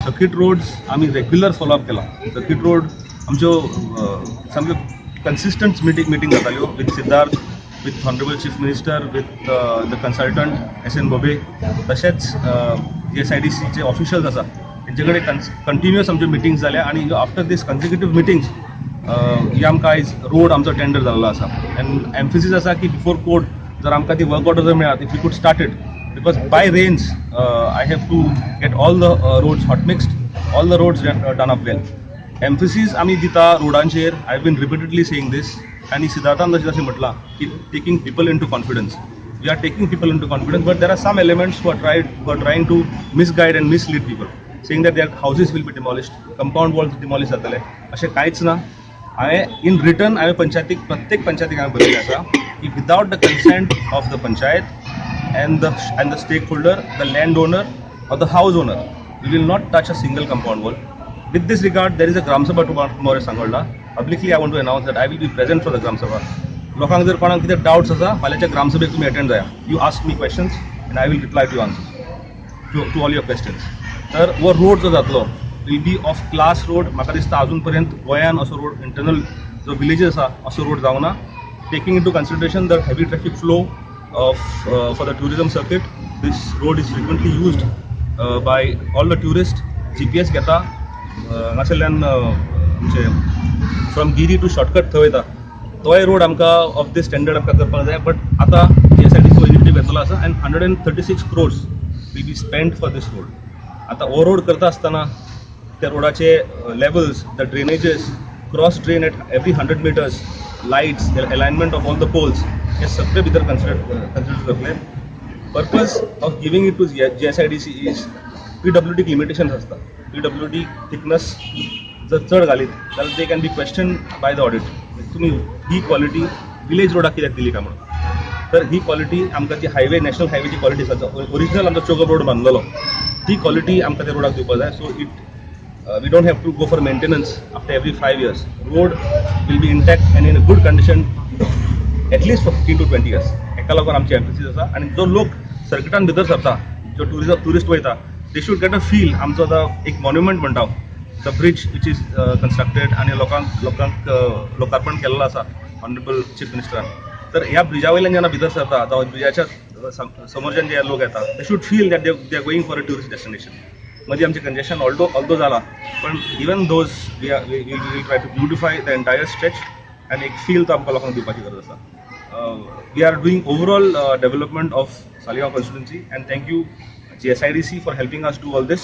Circuit roads आम्ही regular follow up केला. Circuit road आमच्यो सामक्यो कन्सिस्टंट मिटींग जाताल्यो with Siddharth, with honourable chief minister, with the consultant SN बोबे, तशेंच GSIDCचे ऑफिशियल्स आसा तेंचे कडेन कंटिन्युअस आमच्यो मिटिंग्स जाल्या. आणि आफ्टर दीस कन्सिक्युटीव मिटिंग्स ही आमकां आयज रोड आमचो टेंडर जाल्लो आसा. एंड एम्फसिस आसा की बिफोर कोर्ट जर आमकां ती वर्क ऑर्डर जर मेळत, इफ यू कुड start it, because by rains I have to get all the roads hot mixed, all the roads done up well. Emphasis आमी दिता रोडांचेर. I have been repeatedly saying this, आणि सिद्धार्थान जशें म्हटलां की taking people into confidence. We are taking people into confidence, but there are some elements who are trying to misguide and mislead people, saying that their houses will be demolished, compound walls demolish जातले. अशें कांयच ना. हांवें in return पंचायतीक प्रत्येक पंचायतीक हांवें बरयलें आसा की without the consent of the panchayat and the stakeholder, the landowner or the house owner, we will not touch a single compound wall. With this regard, there is a Gram Sabha tomorrow Sangolda. Publicly I want to announce that I will be present for the Gram Sabha. लोकांक जर कोणाक कितें doubts आसा, फाल्यांच्या ग्राम सभेक तुमी attend जाया. You ask me questions and I will reply to answer to all your questions. तर हो रोड जो जातलो will be of class road. म्हाका दिसता अजून पर्यंत गोंयान असो रोड इंटरनल जो विलेजीस आसा असो रोड जावना. Taking into consideration the heavy traffic flow for the tourism circuit, this road is frequently used by all the tourists. GPS घेता हांगासरल्यान म्हणजे फ्रॉम गिरी टू शॉर्टकट थंय वयता. तोय रोड आमकां ऑफ दीस स्टँडर्ड आमकां करपाक जाय. बट आतां GSIDCचो इनिशिएटीव घेतलो आसा end 136 crores will be spent for this road. आतां हो रोड करता आसतना त्या रोडाचे levels, the drainages, cross drain at every 100 meters, lights, the alignment of all the poles, हे सगळे भितर कन्सिडर करतले. Purpose of giving it to GSIDC is PWD limitations आसता. PWD थिकनेस जर चड घालीत जाल्यार they can be question by the audit. तुमी ही क्वॉलिटी विलेज रोडाक कित्याक दिली काय म्हणून. तर ही क्वॉलिटी आमकां ती हायवे, नॅशनल हायवेची क्वॉलिटी आसा, ओरिजिनल आमचो चोगप रोड बांदलेलो, ती क्वॉलिटी आमकां त्या रोडाक दिवपाक जाय. So it we don't have to go for maintenance after every 5 years. Road will be intact and in a good condition at least for 15 to 20 years. एका लागून आमची एम्फसिस आसा. आणि जो लोक सर्किटान भितर सरता, जो टुरिस्ट वयता, they should get a feel. आमचो आतां एक मॉन्युमेंट म्हणटा the bridge which is constructed आनी लोकांक लोकार्पण केल्लो आसा ऑनरेबल चीफ मिनिस्टरान. तर ह्या ब्रिजा वयल्यान जेन्ना भितर सरता, जावं ब्रिजाच्या समोरच्यान जे लोक येता, they should feel that they are going for a tourist destination. मदीं आमचें कंजेशन ऑल्दो जाला, पण even though we will try to beautify the entire stretch आनी एक फील तो आमकां लोकांक दिवपाची गरज आसा. We are doing overall development of Saligao constituency and thank you GSIDC for helping us do all this.